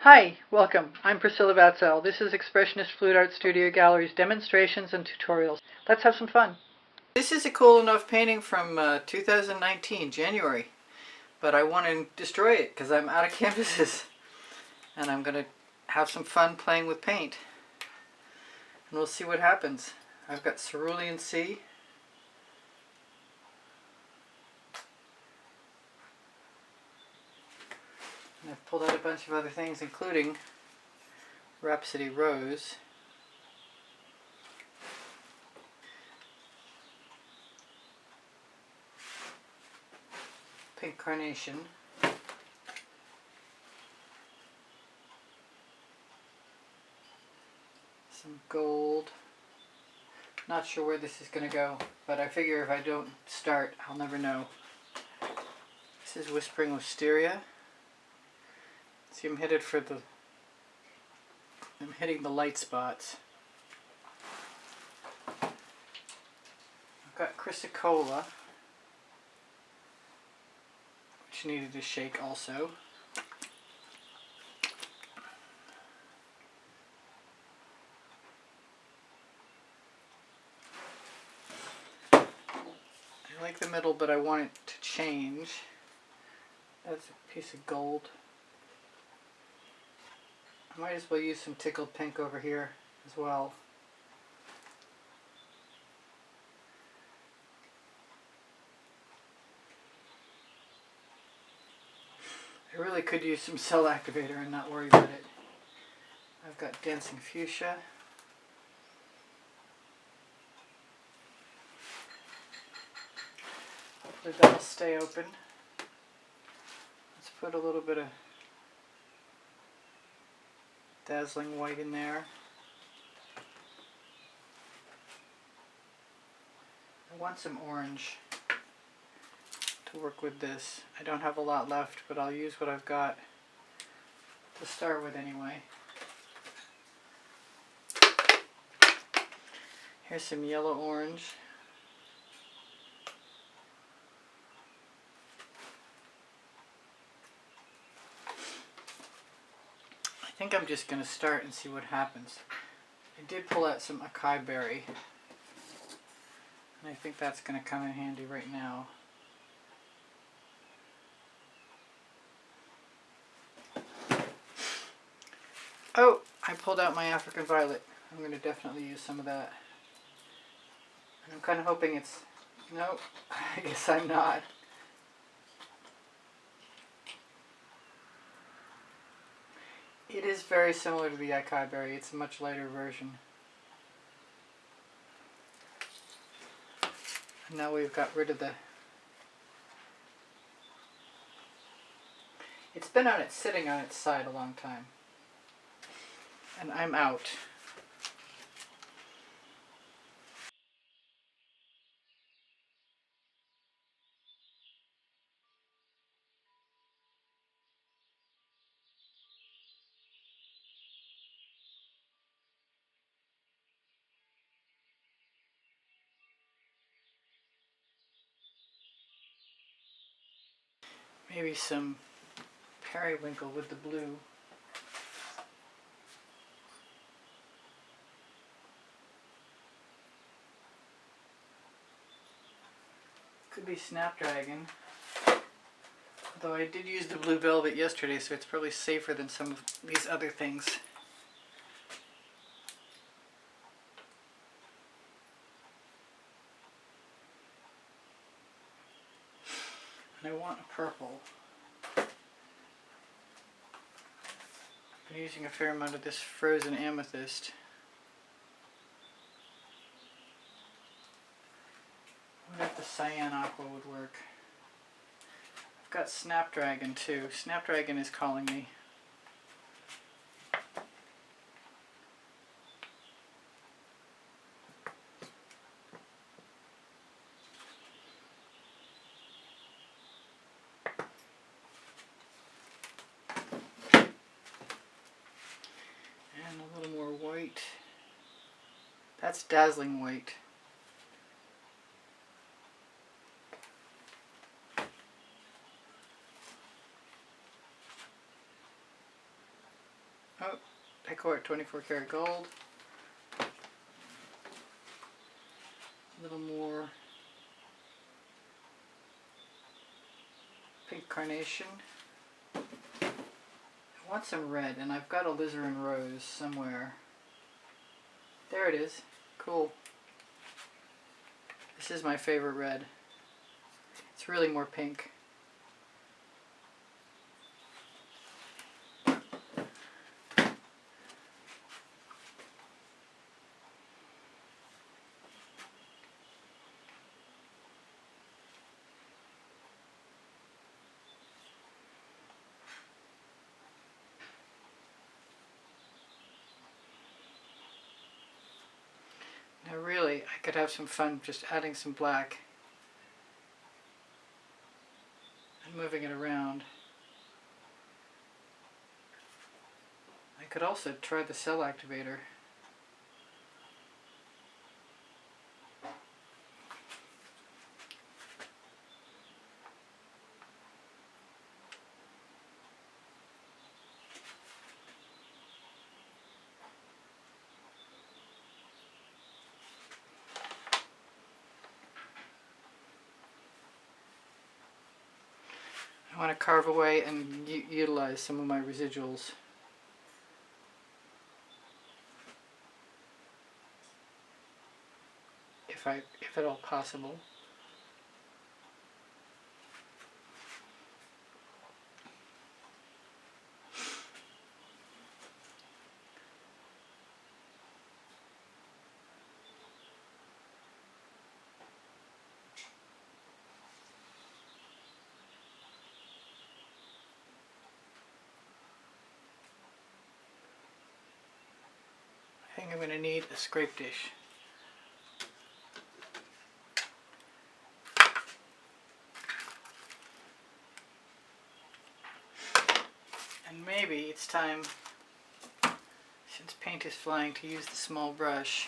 Hi, welcome. I'm Priscilla Batzell. This is Expressionist Fluid Art Studio Gallery's demonstrations and tutorials. Let's have some fun. This is a cool enough painting from 2019, January, but I want to destroy it because I'm out of canvases and I'm going to have some fun playing with paint and we'll see what happens. I've got Cerulean Sea. And I've pulled out a bunch of other things, including Rhapsody Rose. Pink Carnation. Some gold. Not sure where this is going to go, but I figure if I don't start, I'll never know. This is Whispering Wisteria. See, I'm hitting the light spots. I've got Chrysocolla, which needed a shake also. I like the middle, but I want it to change. That's a piece of gold. I might as well use some tickled pink over here as well. I really could use some cell activator and not worry about it. I've got Dancing Fuchsia. Hopefully that'll stay open. Let's put a little bit of Dazzling White in there. I want some orange to work with this. I don't have a lot left, but I'll use what I've got to start with anyway. Here's some yellow orange. I think I'm just going to start and see what happens. I did pull out some acai berry, and I think that's going to come in handy right now. Oh, I pulled out my African Violet. I'm going to definitely use some of that. And I'm kind of hoping it's... Nope, I guess I'm not. It is very similar to the acai berry. It's a much lighter version. And now we've got rid of the... It's been sitting on its side a long time. And I'm out. Maybe some periwinkle with the blue. Could be Snapdragon. Although I did use the blue velvet yesterday, so it's probably safer than some of these other things. And I want a purple. I've been using a fair amount of this frozen amethyst. I wonder if the cyan aqua would work. I've got Snapdragon too. Snapdragon is calling me. And a little more white. That's Dazzling White. 24 karat gold. A little more pink carnation. I want some red, and I've got alizarin rose somewhere. There it is. Cool. This is my favorite red. It's really more pink. Now really, I could have some fun just adding some black and moving it around. I could also try the cell activator. I want to carve away and utilize some of my residuals. If at all possible. I think I'm going to need a scrape dish. And maybe it's time, since paint is flying, to use the small brush.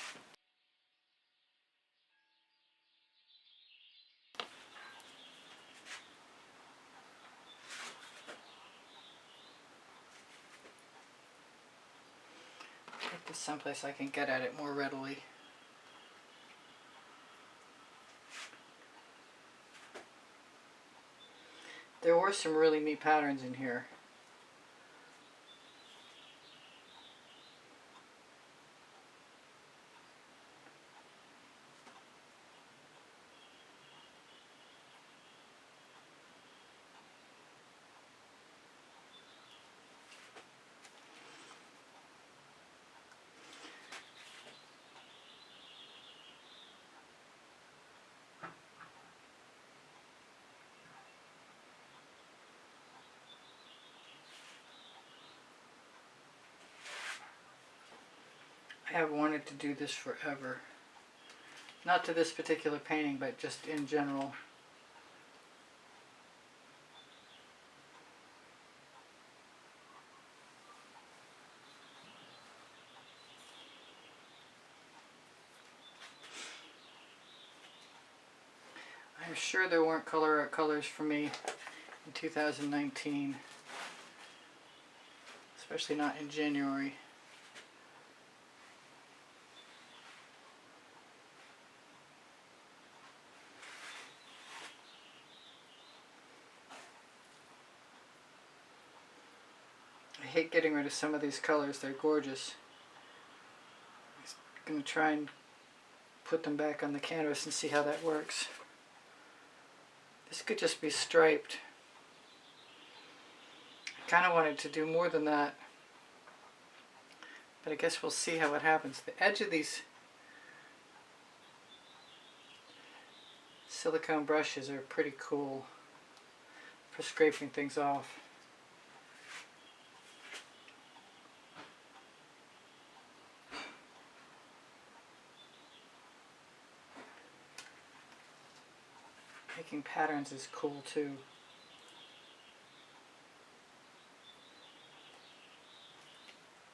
Take this someplace I can get at it more readily. There were some really neat patterns in here. I have wanted to do this forever. Not to this particular painting, but just in general. I'm sure there weren't Colourarte colors for me in 2019. Especially not in January. I hate getting rid of some of these colors, they're gorgeous. I'm going to try and put them back on the canvas and see how that works. This could just be striped. I kind of wanted to do more than that, but I guess we'll see how it happens. The edge of these silicone brushes are pretty cool for scraping things off. Making patterns is cool too.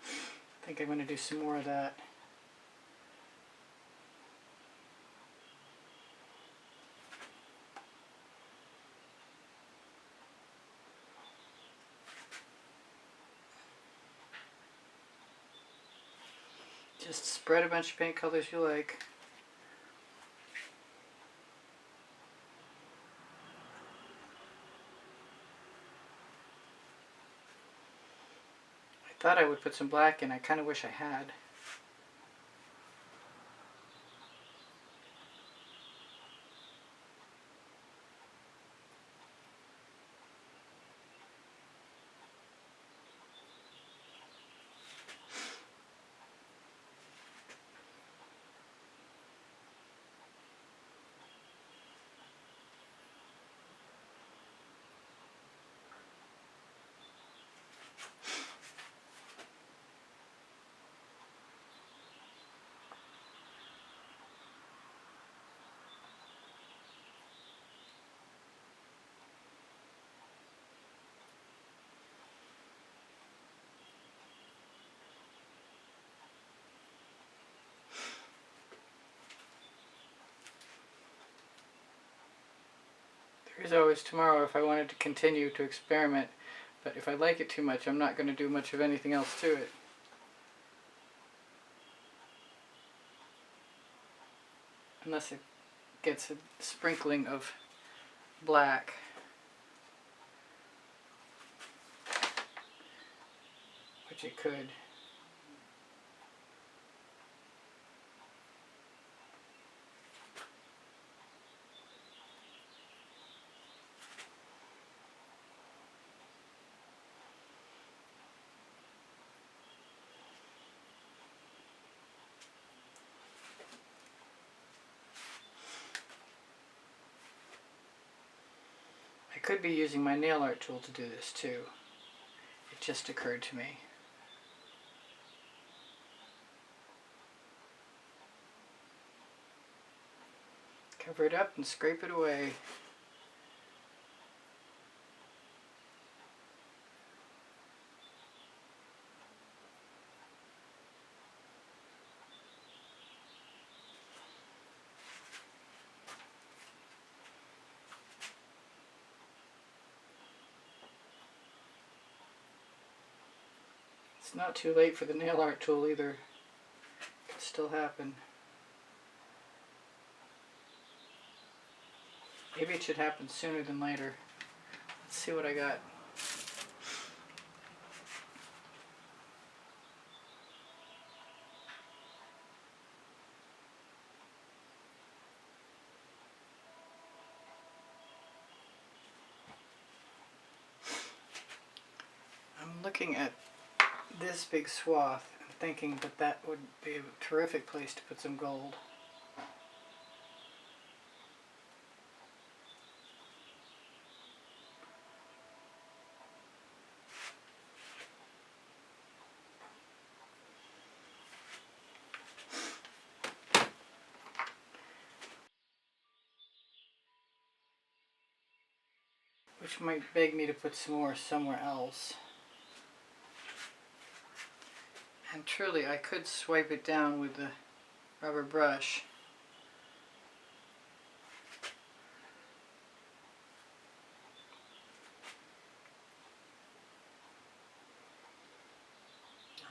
I think I'm going to do some more of that. Just spread a bunch of paint colors you like. I thought I would put some black in. I kind of wish I had. There's always tomorrow if I wanted to continue to experiment, but if I like it too much, I'm not going to do much of anything else to it. Unless it gets a sprinkling of black. Which it could. I could be using my nail art tool to do this too. It just occurred to me. Cover it up and scrape it away. It's not too late for the nail art tool either. It could still happen. Maybe it should happen sooner than later. Let's see what I got. I'm looking at this big swath and thinking that that would be a terrific place to put some gold. Which might beg me to put some more somewhere else. And truly, I could swipe it down with the rubber brush.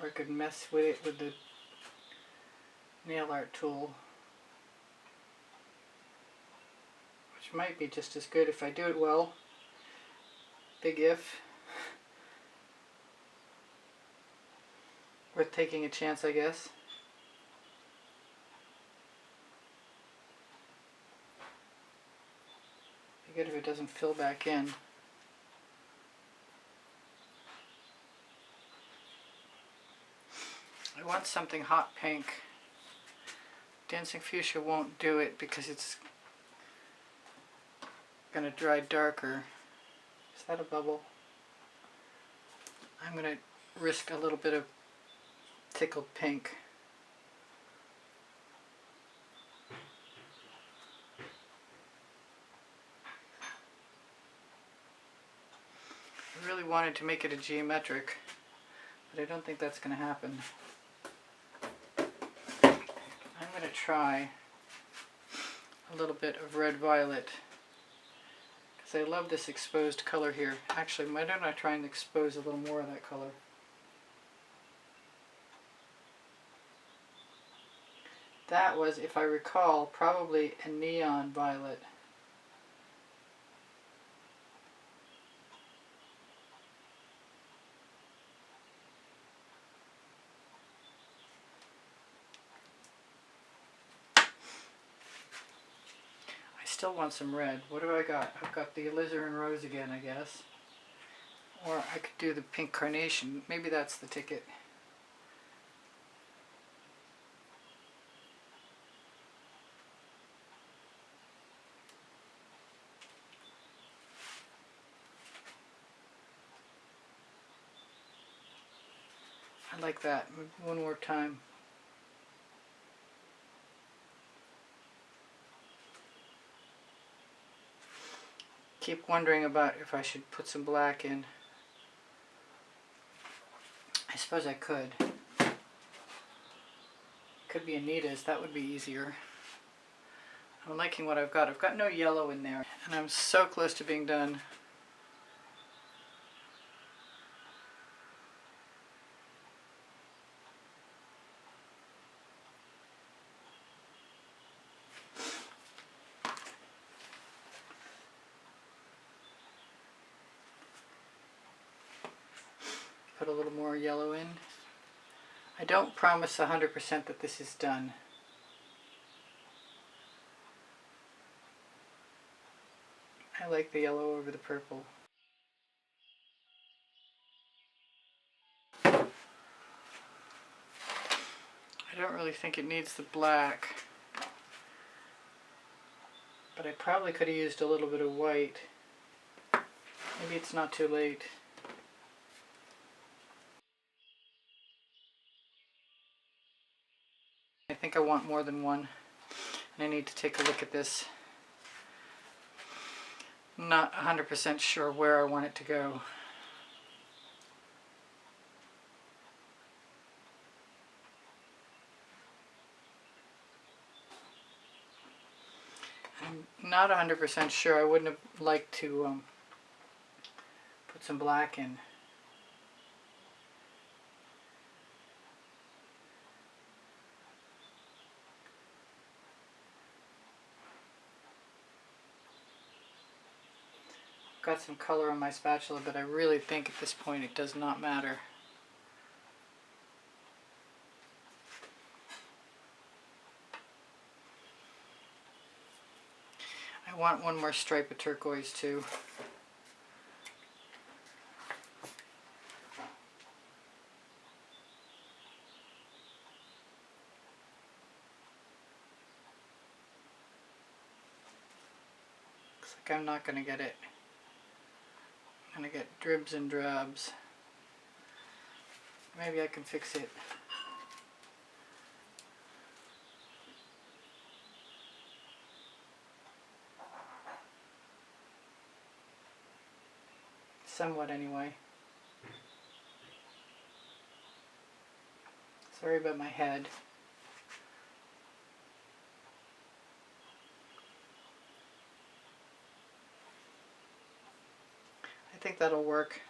Or I could mess with it with the nail art tool. Which might be just as good if I do it well. Big if. Worth taking a chance, I guess. Be good if it doesn't fill back in. I want something hot pink. Dancing Fuchsia won't do it because it's going to dry darker. Is that a bubble? I'm going to risk a little bit of tickled pink. I really wanted to make it a geometric, but I don't think that's going to happen. I'm going to try a little bit of red violet. I love this exposed color here. Actually, why don't I try and expose a little more of that color? That was, if I recall, probably a neon violet. I still want some red. What do I got? I've got the alizarin rose again, I guess. Or I could do the pink carnation. Maybe that's the ticket. I like that. One more time. Keep wondering about if I should put some black in. I suppose I could. Could be Anita's. That would be easier. I'm liking what I've got. I've got no yellow in there. And I'm so close to being done. Put a little more yellow in. I don't promise 100% that this is done. I like the yellow over the purple. I don't really think it needs the black, but I probably could have used a little bit of white. Maybe it's not too late. I think I want more than one, and I need to take a look at this. I'm not 100% sure where I want it to go. I'm not 100% sure. I wouldn't have liked to put some black in. Got some color on my spatula, but I really think at this point it does not matter. I want one more stripe of turquoise too. Looks like I'm not going to get it. I'm going to get dribs and drabs. Maybe I can fix it. Somewhat anyway. Sorry about my head. I think that'll work.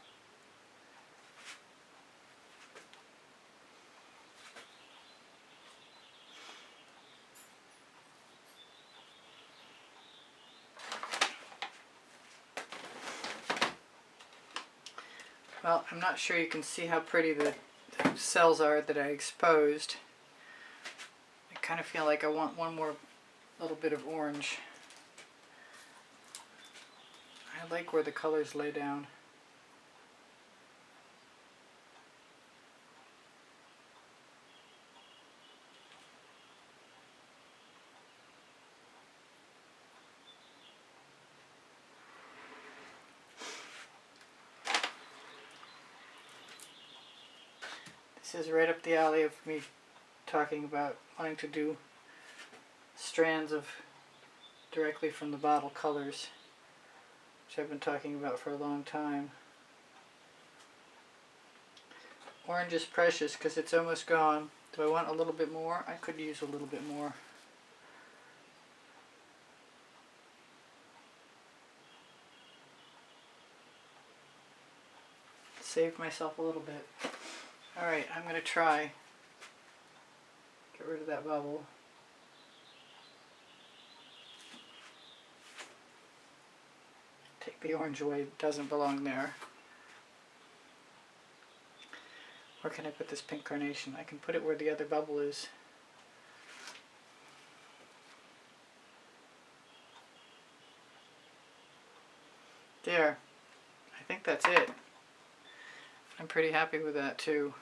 Well, I'm not sure you can see how pretty the cells are that I exposed. I kind of feel like I want one more little bit of orange. I like where the colors lay down. This is right up the alley of me talking about wanting to do strands of directly from the bottle colors, which I've been talking about for a long time. Orange is precious because it's almost gone. Do I want a little bit more? I could use a little bit more. Save myself a little bit. Alright, I'm going to try. Get rid of that bubble. Take the orange away, it doesn't belong there. Where can I put this pink carnation? I can put it where the other bubble is. There. I think that's it. I'm pretty happy with that too.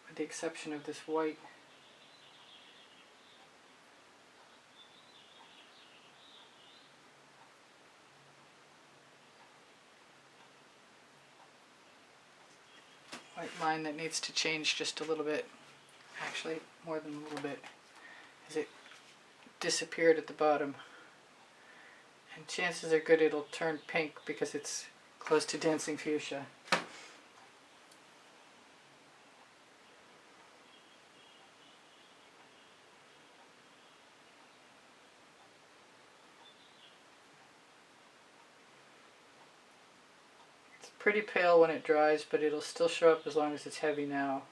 With the exception of this white. White line that needs to change just a little bit. Actually, more than a little bit. As it disappeared at the bottom. And chances are good it'll turn pink because it's close to dancing fuchsia. It's pretty pale when it dries, but it'll still show up as long as it's heavy now.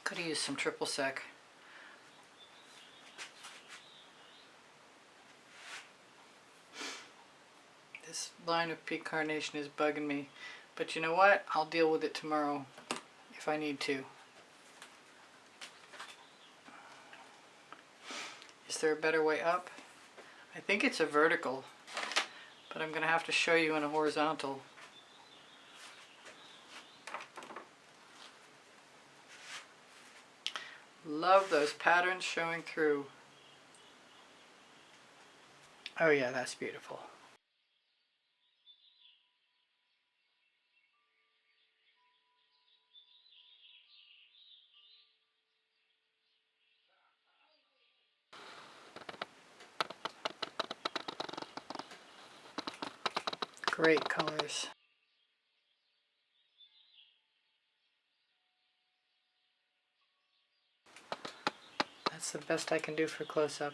Could have used some triple sec. This line of pink carnation is bugging me, but you know what? I'll deal with it tomorrow if I need to. Is there a better way up? I think it's a vertical, but I'm going to have to show you in a horizontal. Love those patterns showing through. Oh yeah, that's beautiful. Great colors. That's the best I can do for close-up.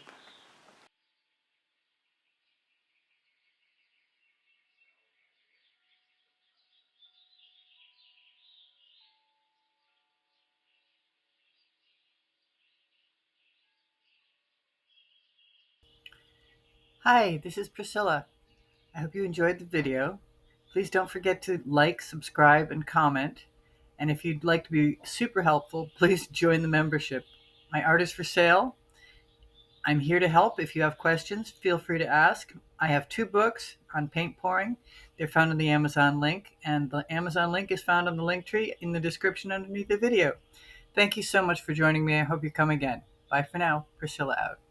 Hi, this is Priscilla. I hope you enjoyed the video. Please don't forget to like, subscribe, and comment. And if you'd like to be super helpful, please join the membership. My art is for sale. I'm here to help. If you have questions, feel free to ask. I have 2 books on paint pouring. They're found in the Amazon link, and the Amazon link is found on the link tree in the description underneath the video. Thank you so much for joining me. I hope you come again. Bye for now. Priscilla out.